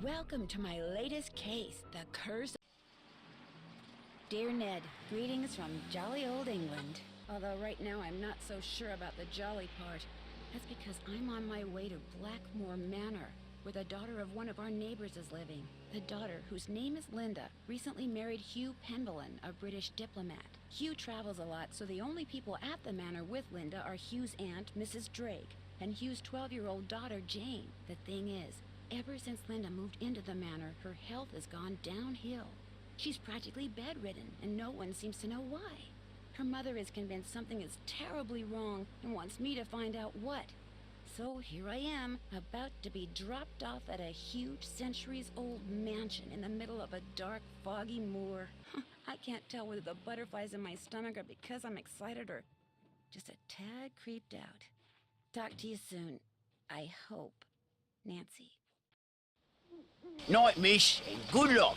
Welcome to my latest case, the curse. Dear Ned, greetings from jolly old England. Although right now I'm not so sure about the jolly part. That's because I'm on my way to Blackmoor Manor, where the daughter of one of our neighbors is living. The daughter, whose name is Linda, recently married Hugh Penvellyn, a British diplomat. Hugh travels a lot, so the only people at the manor with Linda are Hugh's aunt, Mrs. Drake, and Hugh's 12-year-old daughter, Jane. The thing is, ever since Linda moved into the manor, her health has gone downhill. She's practically bedridden, and no one seems to know why. Her mother is convinced something is terribly wrong and wants me to find out what. So here I am, about to be dropped off at a huge centuries-old mansion in the middle of a dark, foggy moor. I can't tell whether the butterflies in my stomach are because I'm excited or just a tad creeped out. Talk to you soon. I hope. Nancy. Night, miss, and good luck.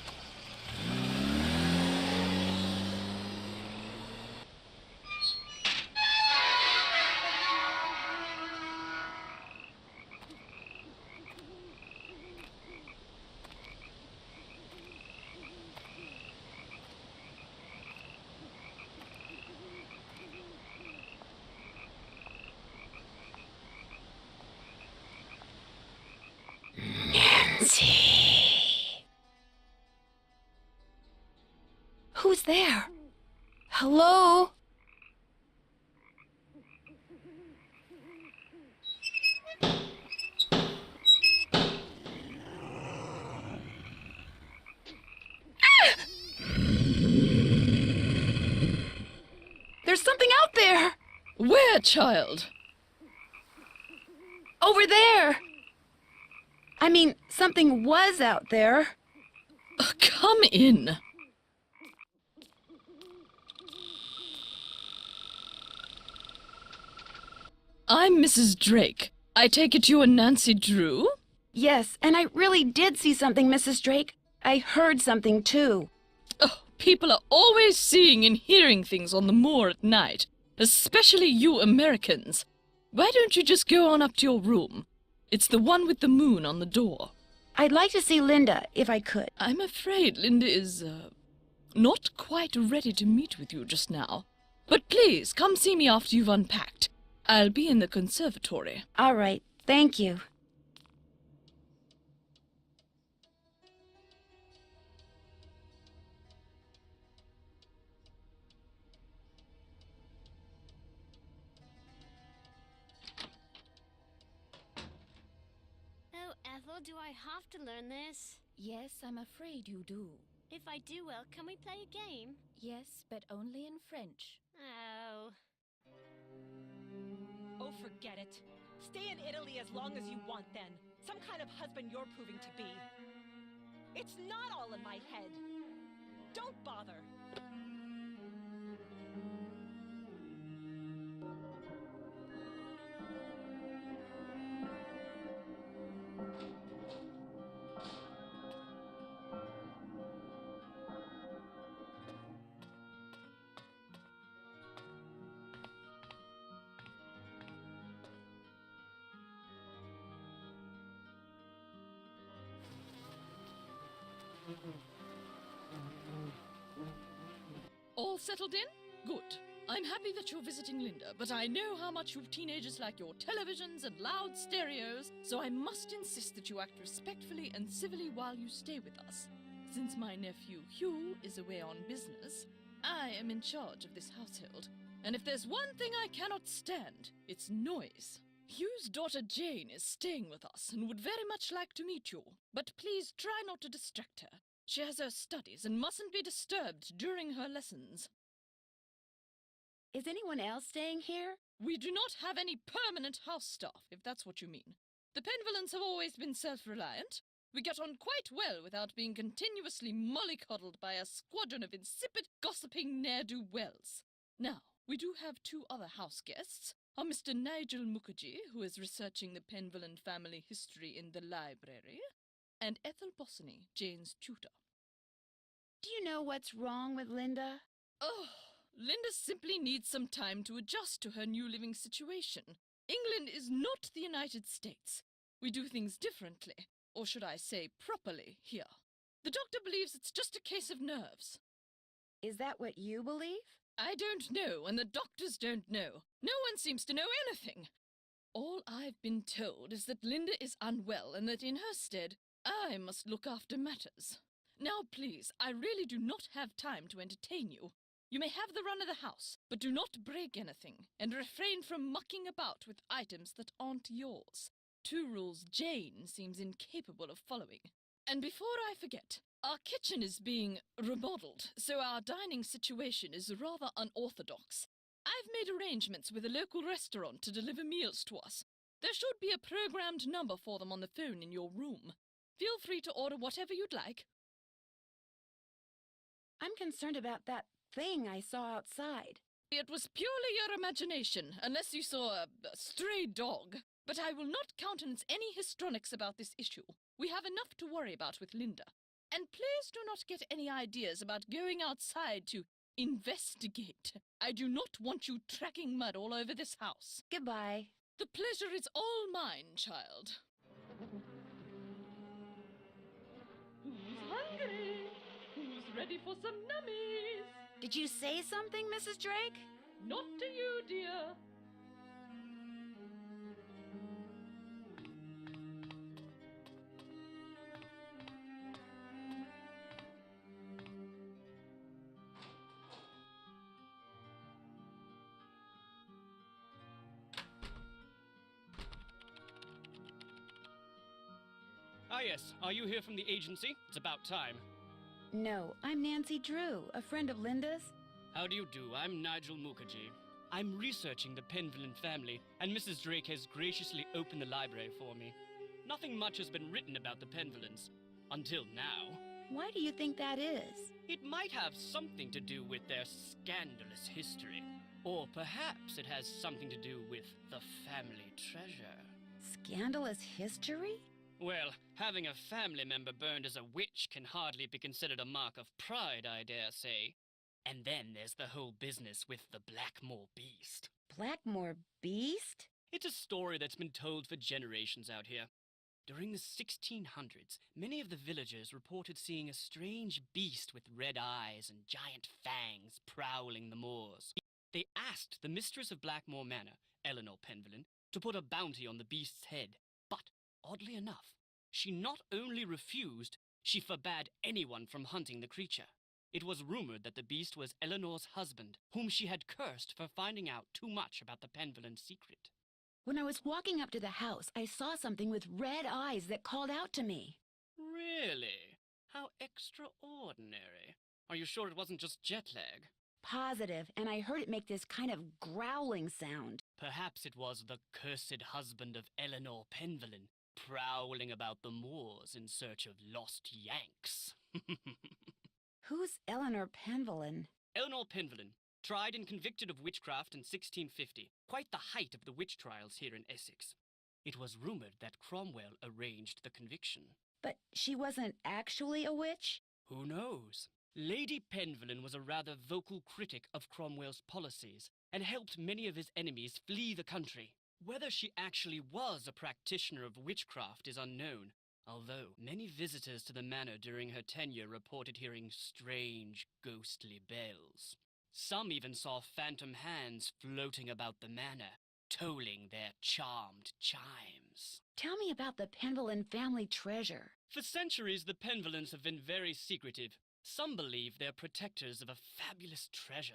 Who's there? Hello? There's something out there! Where, child? Over there! I mean, something was out there. Come in. I'm Mrs. Drake. I take it you are Nancy Drew? Yes, and I really did see something, Mrs. Drake. I heard something, too. Oh, people are always seeing and hearing things on the moor at night, especially you Americans. Why don't you just go on up to your room? It's the one with the moon on the door. I'd like to see Linda, if I could. I'm afraid Linda is, not quite ready to meet with you just now. But please, come see me after you've unpacked. I'll be in the conservatory. All right, thank you. Oh, Ethel, do I have to learn this? Yes, I'm afraid you do. If I do well, can we play a game? Yes, but only in French. Oh. Oh, forget it. Stay in Italy as long as you want, then. Some kind of husband you're proving to be. It's not all in my head. Don't bother. All settled in? Good. I'm happy that you're visiting Linda, but I know how much you teenagers like your televisions and loud stereos, so I must insist that you act respectfully and civilly while you stay with us. Since my nephew Hugh is away on business, I am in charge of this household, and if there's one thing I cannot stand, it's noise. Hugh's daughter Jane is staying with us and would very much like to meet you, but please try not to distract her. She has her studies and mustn't be disturbed during her lessons. Is anyone else staying here? We do not have any permanent house staff, if that's what you mean. The Penvellans have always been self-reliant. We get on quite well without being continuously mollycoddled by a squadron of insipid, gossiping ne'er-do-wells. Now, we do have two other house guests, a Mr. Nigel Mukherjee, who is researching the Penvellan family history in the library, and Ethel Bossany, Jane's tutor. Do you know what's wrong with Linda? Oh, Linda simply needs some time to adjust to her new living situation. England is not the United States. We do things differently. or should I say properly, here. The doctor believes it's just a case of nerves. Is that what you believe? I don't know, and the doctors don't know. No one seems to know anything. All I've been told is that Linda is unwell and that in her stead, I must look after matters. Now, please, I really do not have time to entertain you. You may have the run of the house, but do not break anything, and refrain from mucking about with items that aren't yours. 2 rules Jane seems incapable of following. And before I forget, our kitchen is being remodeled, so our dining situation is rather unorthodox. I've made arrangements with a local restaurant to deliver meals to us. There should be a programmed number for them on the phone in your room. Feel free to order whatever you'd like. I'm concerned about that thing I saw outside. It was purely your imagination, unless you saw a stray dog. But I will not countenance any histrionics about this issue. We have enough to worry about with Linda. And please do not get any ideas about going outside to investigate. I do not want you tracking mud all over this house. Goodbye. The pleasure is all mine, child. Who's hungry? Who's ready for some nummies? Did you say something, Mrs. Drake? Not to you, dear. Ah yes, are you here from the agency? It's about time. No, I'm Nancy Drew, a friend of Linda's. How do you do? I'm Nigel Mukherjee. I'm researching the Penvillen family, and Mrs. Drake has graciously opened the library for me. Nothing much has been written about the Penvillens. Until now. Why do you think that is? It might have something to do with their scandalous history. Or perhaps it has something to do with the family treasure. Scandalous history? Well, having a family member burned as a witch can hardly be considered a mark of pride, I dare say. And then there's the whole business with the Blackmoor beast. Blackmoor beast? It's a story that's been told for generations out here. During the 1600s, many of the villagers reported seeing a strange beast with red eyes and giant fangs prowling the moors. They asked the mistress of Blackmoor Manor, Eleanor Penvillen, to put a bounty on the beast's head, but oddly enough, she not only refused, she forbade anyone from hunting the creature. It was rumored that the beast was Eleanor's husband, whom she had cursed for finding out too much about the Penvillen secret. When I was walking up to the house, I saw something with red eyes that called out to me. Really? How extraordinary. Are you sure it wasn't just jet lag? Positive, and I heard it make this kind of growling sound. Perhaps it was the cursed husband of Eleanor Penvillen, prowling about the moors in search of lost Yanks. Who's Eleanor Penvillen? Eleanor Penvillen, tried and convicted of witchcraft in 1650, quite the height of the witch trials here in Essex. It was rumored that Cromwell arranged the conviction. But she wasn't actually a witch? Who knows? Lady Penvillen was a rather vocal critic of Cromwell's policies and helped many of his enemies flee the country. Whether she actually was a practitioner of witchcraft is unknown, although many visitors to the manor during her tenure reported hearing strange, ghostly bells. Some even saw phantom hands floating about the manor, tolling their charmed chimes. Tell me about the Penvillen family treasure. For centuries, the Penvillens have been very secretive. Some believe they're protectors of a fabulous treasure,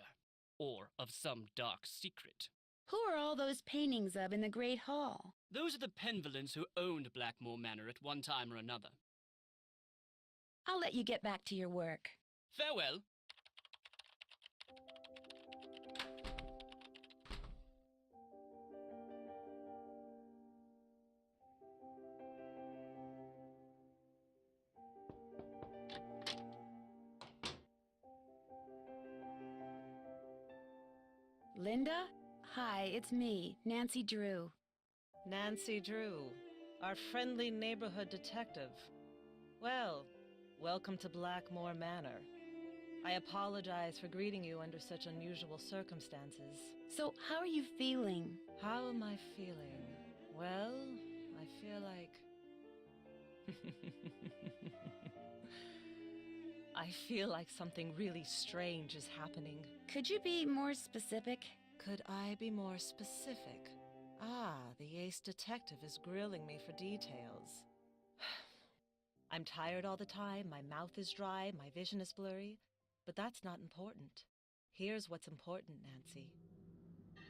or of some dark secret. Who are all those paintings of in the Great Hall? Those are the Penvillens who owned Blackmoor Manor at one time or another. I'll let you get back to your work. Farewell. Linda? Hi, it's me, Nancy Drew. Nancy Drew, our friendly neighborhood detective. Well, welcome to Blackmoor Manor. I apologize for greeting you under such unusual circumstances. So, how are you feeling? How am I feeling? Well, I feel like... I feel like something really strange is happening. Could you be more specific? Could I be more specific? Ah, the ace detective is grilling me for details. I'm tired all the time, my mouth is dry, my vision is blurry, but that's not important. Here's what's important, Nancy.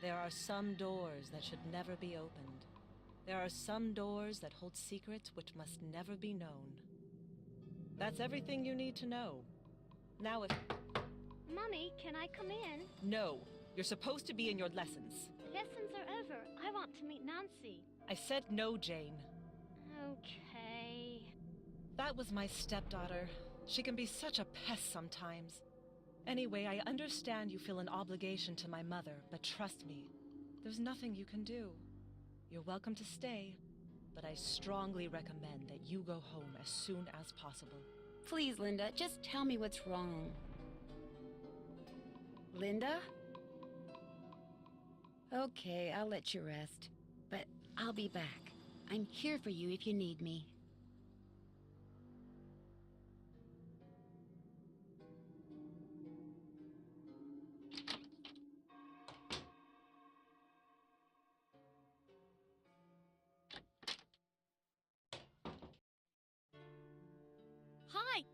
There are some doors that should never be opened. There are some doors that hold secrets which must never be known. That's everything you need to know. Now if... Mummy, can I come in? No, you're supposed to be in your lessons. Lessons are over. I want to meet Nancy. I said no, Jane. Okay. That was my stepdaughter. She can be such a pest sometimes. Anyway, I understand you feel an obligation to my mother, but trust me, there's nothing you can do. You're welcome to stay, but I strongly recommend that you go home as soon as possible. Please, Linda, just tell me what's wrong. Linda? Okay, I'll let you rest. But I'll be back. I'm here for you if you need me. Hi.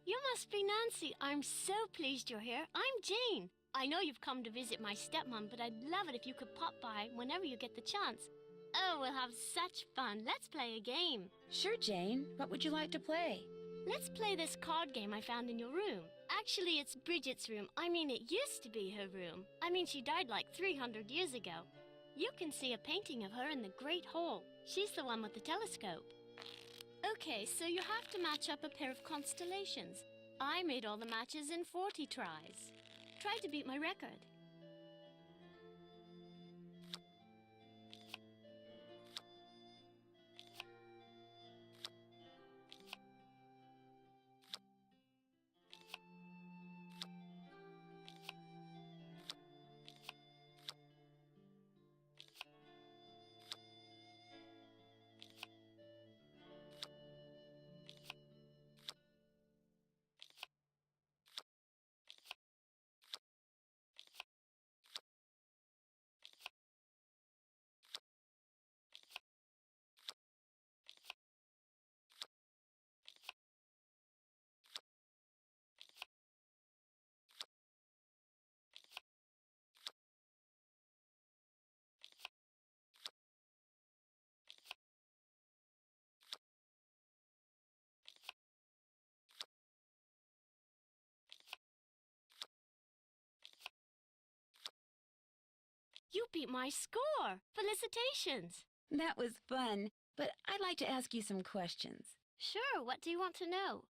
You must be Nancy. I'm so pleased you're here. I'm Jane. I know you've come to visit my stepmom, but I'd love it if you could pop by whenever you get the chance. Oh, we'll have such fun. Let's play a game. Sure, Jane. What would you like to play? Let's play this card game I found in your room. Actually, it's Bridget's room. I mean, it used to be her room. I mean, she died like 300 years ago. You can see a painting of her in the Great Hall. She's the one with the telescope. Okay, so you have to match up a pair of constellations. I made all the matches in 40 tries. Try to beat my record. You beat my score! Felicitations! That was fun, but I'd like to ask you some questions. Sure, what do you want to know?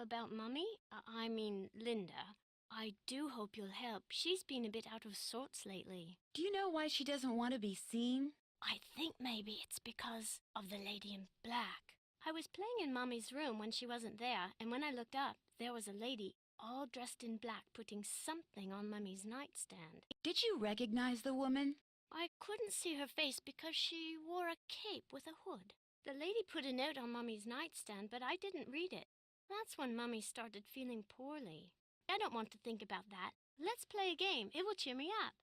About Mummy? I mean, Linda. I do hope you'll help. She's been a bit out of sorts lately. Do you know why she doesn't want to be seen? I think maybe it's because of the lady in black. I was playing in Mummy's room when she wasn't there, and when I looked up, there was a lady all dressed in black putting something on Mummy's nightstand. Did you recognize the woman? I couldn't see her face because she wore a cape with a hood. The lady put a note on Mummy's nightstand, but I didn't read it. That's when Mummy started feeling poorly. I don't want to think about that. Let's play a game. It will cheer me up.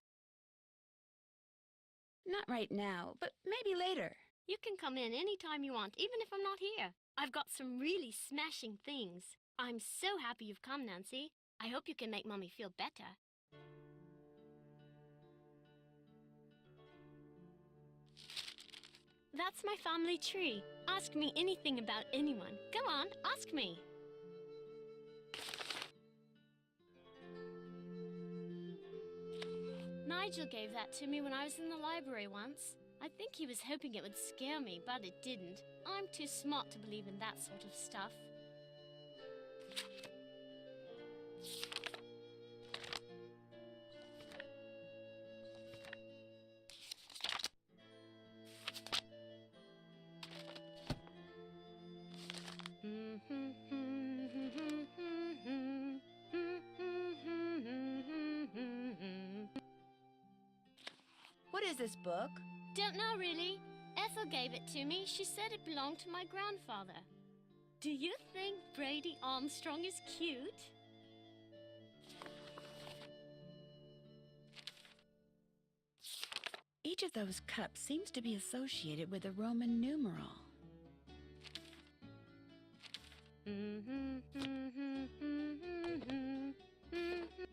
Not right now, but maybe later. You can come in any time you want, even if I'm not here. I've got some really smashing things. I'm so happy you've come, Nancy. I hope you can make Mummy feel better. That's my family tree. Ask me anything about anyone. Go on, ask me. Nigel gave that to me when I was in the library once. I think he was hoping it would scare me, but it didn't. I'm too smart to believe in that sort of stuff. What is this book? Don't know, really. Ethel gave it to me. She said it belonged to my grandfather. Do you think Brady Armstrong is cute? Each of those cups seems to be associated with a Roman numeral.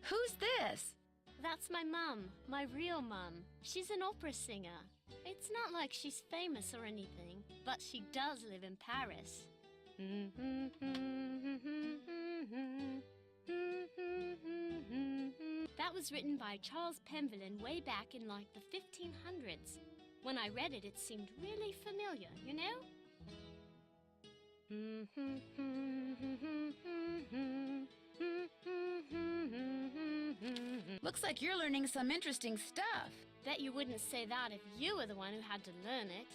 Who's this? That's my mum, my real mum. She's an opera singer. It's not like she's famous or anything, but she does live in Paris. That was written by Charles Penvillin way back in like the 1500s. When I read it, it seemed really familiar, you know? Looks like you're learning some interesting stuff. Bet you wouldn't say that if you were the one who had to learn it.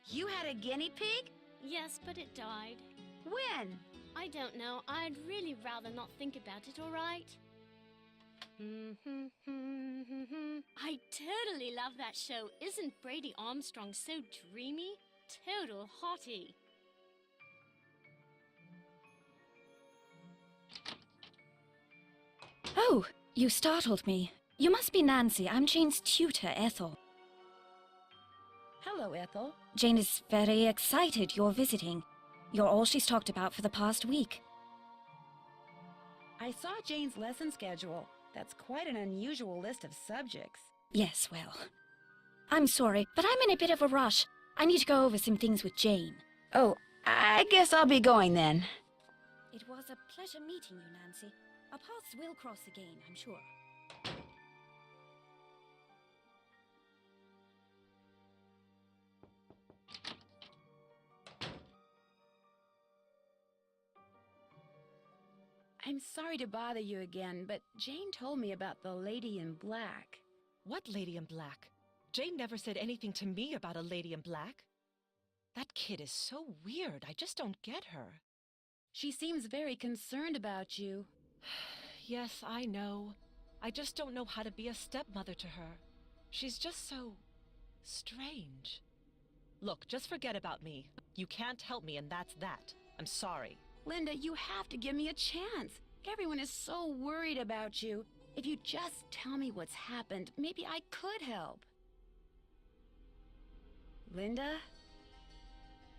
You had a guinea pig? Yes, but it died. When? I don't know. I'd really rather not think about it, all right? I totally love that show. Isn't Brady Armstrong so dreamy? Total hottie. Oh, you startled me. You must be Nancy. I'm Jane's tutor, Ethel. Hello, Ethel. Jane is very excited you're visiting. You're all she's talked about for the past week. I saw Jane's lesson schedule. That's quite an unusual list of subjects. Yes, well, I'm sorry, but I'm in a bit of a rush. I need to go over some things with Jane. Oh, I guess I'll be going then. It was a pleasure meeting you, Nancy. Our paths will cross again, I'm sure. I'm sorry to bother you again, but Jane told me about the lady in black. What lady in black? Jane never said anything to me about a lady in black. That kid is so weird. I just don't get her. She seems very concerned about you. Yes, I know. I just don't know how to be a stepmother to her. She's just so strange. Look, just forget about me. You can't help me, and that's that. I'm sorry. Linda, you have to give me a chance. Everyone is so worried about you. If you just tell me what's happened, maybe I could help. Linda,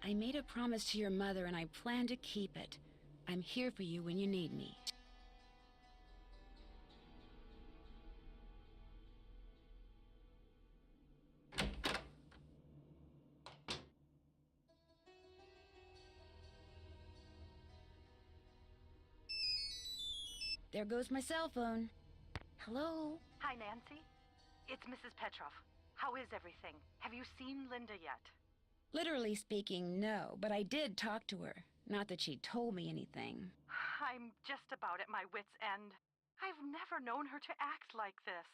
I made a promise to your mother and I plan to keep it. I'm here for you when you need me. There goes my cell phone. Hello? Hi, Nancy. It's Mrs. Petroff. How is everything? Have you seen Linda yet? Literally speaking, no, but I did talk to her. Not that she told me anything. I'm just about at my wit's end. I've never known her to act like this.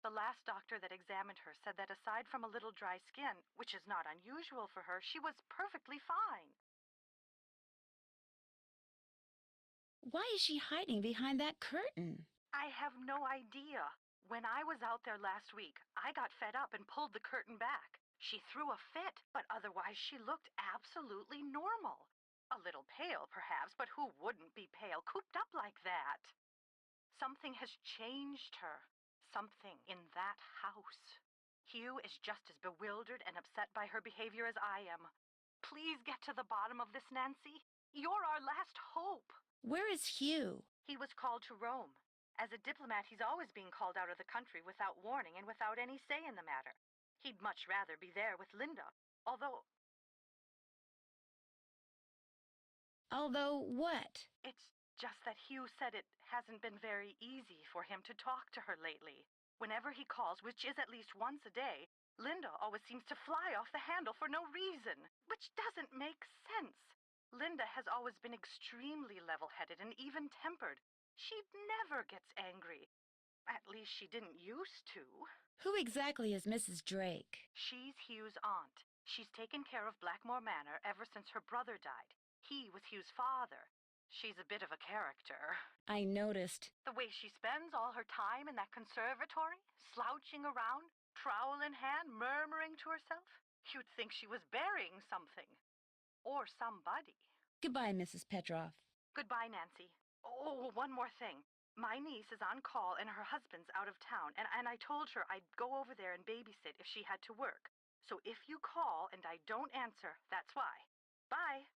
The last doctor that examined her said that aside from a little dry skin, which is not unusual for her, she was perfectly fine. Why is she hiding behind that curtain? I have no idea. When I was out there last week, I got fed up and pulled the curtain back. She threw a fit, but otherwise she looked absolutely normal. A little pale, perhaps, but who wouldn't be pale, cooped up like that? Something has changed her. Something in that house. Hugh is just as bewildered and upset by her behavior as I am. Please get to the bottom of this, Nancy. You're our last hope. Where is Hugh? He was called to Rome. As a diplomat, he's always being called out of the country without warning and without any say in the matter. He'd much rather be there with Linda, although... Although what? It's just that Hugh said it hasn't been very easy for him to talk to her lately. Whenever he calls, which is at least once a day, Linda always seems to fly off the handle for no reason, which doesn't make sense. Linda has always been extremely level-headed and even-tempered. She never gets angry. At least she didn't used to. Who exactly is Mrs. Drake? She's Hugh's aunt. She's taken care of Blackmoor Manor ever since her brother died. He was Hugh's father. She's a bit of a character. I noticed. The way she spends all her time in that conservatory, slouching around, trowel in hand, murmuring to herself. You'd think she was burying something. Or somebody. Goodbye, Mrs. Petroff. Goodbye, Nancy. Oh, one more thing. My niece is on call and her husband's out of town, and I told her I'd go over there and babysit if she had to work. So if you call and I don't answer, that's why. Bye.